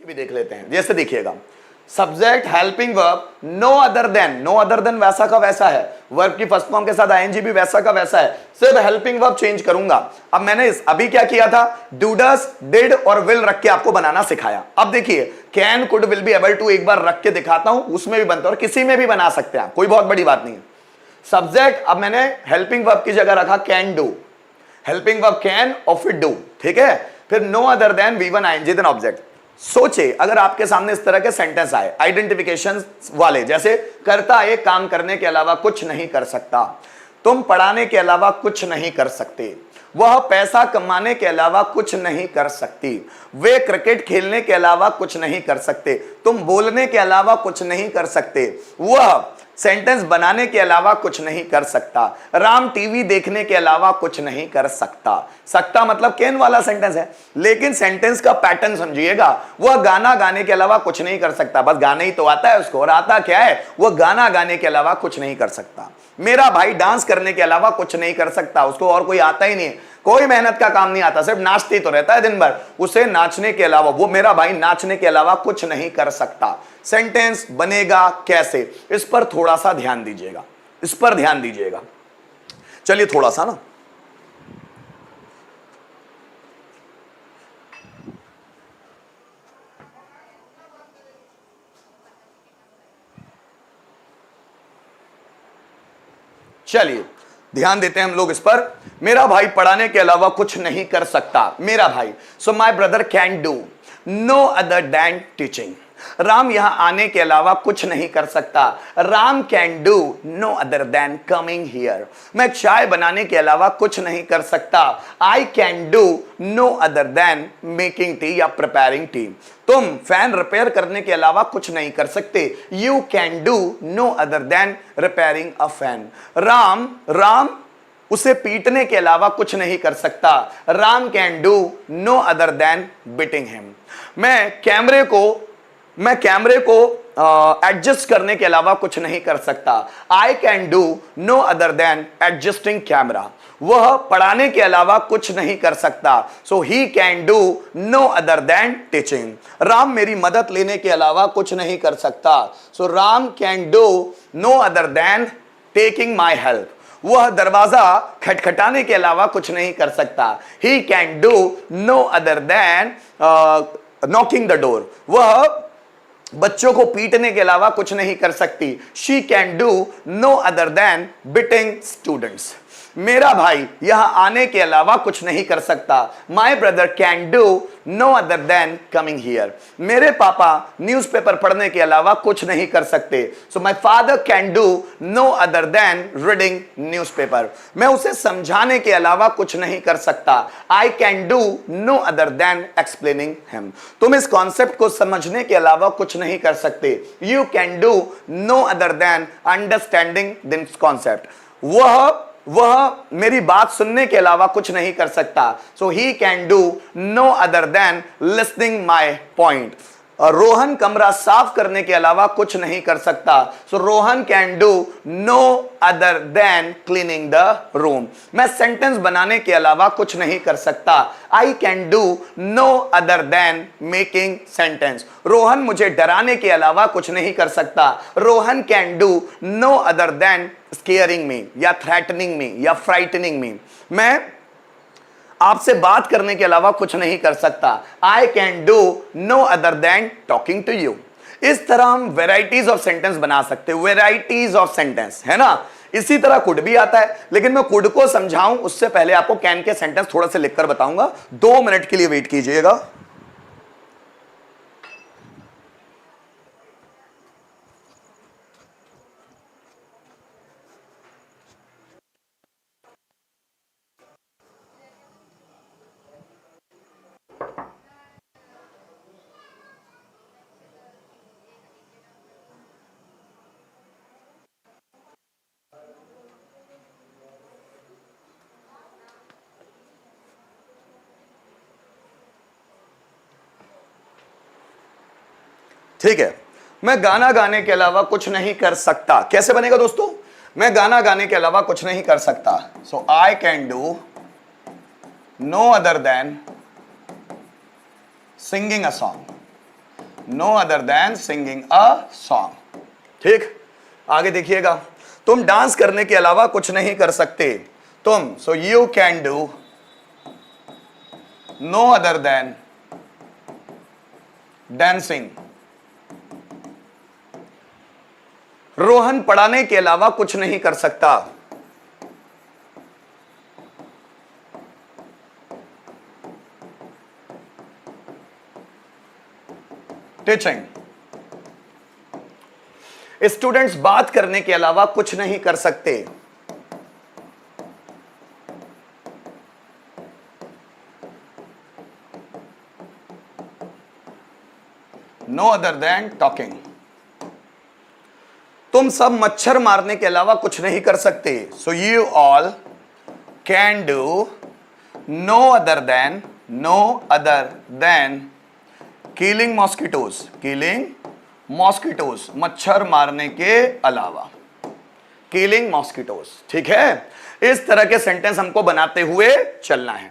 की भी देख लेते हैं। जैसे देखिएगा, subject helping verb no other than वैसा का वैसा है, वर्ब की फर्स्ट फॉर्म के साथ आईएनजी भी वैसा का वैसा है, सिर्फ हेल्पिंग वर्ब चेंज करूंगा। अब मैंने अभी क्या किया था, डू डस डिड और विल रख के आपको बनाना सिखाया। अब देखिए can could will be able to एक बार रख के दिखाता हूं, उसमें भी बनता है और किसी में भी बना सकते हैं, कोई बहुत बड़ी बात नहीं है। सब्जेक्ट अब मैंने हेल्पिंग वर्ब की जगह रखा can do, helping verb can और फिर डू, ठीक है। फिर no other than V1 ING then object. सोचे अगर आपके सामने इस तरह के सेंटेंस आए आइडेंटिफिकेशन वाले, जैसे करता एक काम करने के अलावा कुछ नहीं कर सकता, तुम पढ़ाने के अलावा कुछ नहीं कर सकते, वह पैसा कमाने के अलावा कुछ नहीं कर सकती, वे क्रिकेट खेलने के अलावा कुछ नहीं कर सकते, तुम बोलने के अलावा कुछ नहीं कर सकते, वह सेंटेंस बनाने के अलावा कुछ नहीं कर सकता, राम टीवी देखने के अलावा कुछ नहीं कर सकता। सकता मतलब कैन वाला सेंटेंस है, लेकिन सेंटेंस का पैटर्न समझिएगा, वह गाना गाने के अलावा कुछ नहीं कर सकता, बस गाना ही तो आता है उसको, और आता क्या है, वह गाना गाने के अलावा कुछ नहीं कर सकता। मेरा भाई डांस करने के अलावा कुछ नहीं कर सकता, उसको और कोई आता ही नहीं है, कोई मेहनत का काम नहीं आता, सिर्फ नाचते तो रहता है दिन भर, उसे नाचने के अलावा, वो मेरा भाई नाचने के अलावा कुछ नहीं कर सकता। सेंटेंस बनेगा कैसे, इस पर थोड़ा सा ध्यान दीजिएगा, इस पर ध्यान दीजिएगा। चलिए थोड़ा सा ना, चलिए ध्यान देते हैं हम लोग इस पर। मेरा भाई पढ़ाने के अलावा कुछ नहीं कर सकता, मेरा भाई, so my brother can do no other than teaching. Ram यहां आने के अलावा कुछ नहीं कर सकता, Ram can do no other than coming here. मैं चाय बनाने के अलावा कुछ नहीं कर सकता, I can do no other than making tea या प्रिपेयरिंग टी। तुम फैन रिपेयर करने के अलावा कुछ नहीं कर सकते, you can do no other than repairing a fan. Ram उसे पीटने के अलावा कुछ नहीं कर सकता, Ram can do no other than beating him. मैं कैमरे को एडजस्ट करने के अलावा कुछ नहीं कर सकता, I can do no other than adjusting camera. वह पढ़ाने के अलावा कुछ नहीं कर सकता, so he can do no other than teaching. Ram मेरी मदद लेने के अलावा कुछ नहीं कर सकता, so Ram can do no other than taking my help. वह दरवाजा खटखटाने के अलावा कुछ नहीं कर सकता, he can do no other than knocking the door. वह बच्चों को पीटने के अलावा कुछ नहीं कर सकती, she can do no other than beating students. मेरा भाई यहां आने के अलावा कुछ नहीं कर सकता, my brother can do no other than coming here. मेरे पापा न्यूज़पेपर पढ़ने के अलावा कुछ नहीं कर सकते, so my father can do no other than reading newspaper. मैं उसे समझाने के अलावा कुछ नहीं कर सकता, I can do no other than explaining him. तुम इस कॉन्सेप्ट को समझने के अलावा कुछ नहीं कर सकते, you can do no other than understanding this concept. वह मेरी बात सुनने के अलावा कुछ नहीं कर सकता, so he can do no other than listening my point. Rohan कमरा साफ करने के अलावा कुछ नहीं कर सकता, so Rohan can do no other than cleaning the room. मैं सेंटेंस बनाने के अलावा कुछ नहीं कर सकता, I can do no other than making sentence. Rohan मुझे डराने के अलावा कुछ नहीं कर सकता, Rohan can do no other than scaring me या थ्रेटनिंग मी या फ्राइटनिंग मी। मैं आपसे बात करने के अलावा कुछ नहीं कर सकता, I can do no other than talking to you. इस तरह हम वेराइटीज ऑफ सेंटेंस बना सकते हैं, वेराइटीज ऑफ सेंटेंस, है ना। इसी तरह कुड भी आता है, लेकिन मैं कुड को समझाऊं उससे पहले आपको कैन के सेंटेंस थोड़ा सा लिखकर बताऊंगा। 2 मिनट के लिए वेट कीजिएगा। ठीक है, मैं गाना गाने के अलावा कुछ नहीं कर सकता। कैसे बनेगा दोस्तों, मैं गाना गाने के अलावा कुछ नहीं कर सकता, so I can do no other than singing a song. No other than singing a song. ठीक, आगे देखिएगा, तुम डांस करने के अलावा कुछ नहीं कर सकते। तुम, so you can do no other than dancing. Rohan पढ़ाने के अलावा कुछ नहीं कर सकता। टीचिंग। स्टूडेंट्स बात करने के अलावा कुछ नहीं कर सकते। No other than talking. तुम सब मच्छर मारने के अलावा कुछ नहीं कर सकते। So you all can do no other than killing mosquitoes. Killing mosquitoes, मच्छर मारने के अलावा, किलिंग मॉस्किटोज। ठीक है, इस तरह के सेंटेंस हमको बनाते हुए चलना है।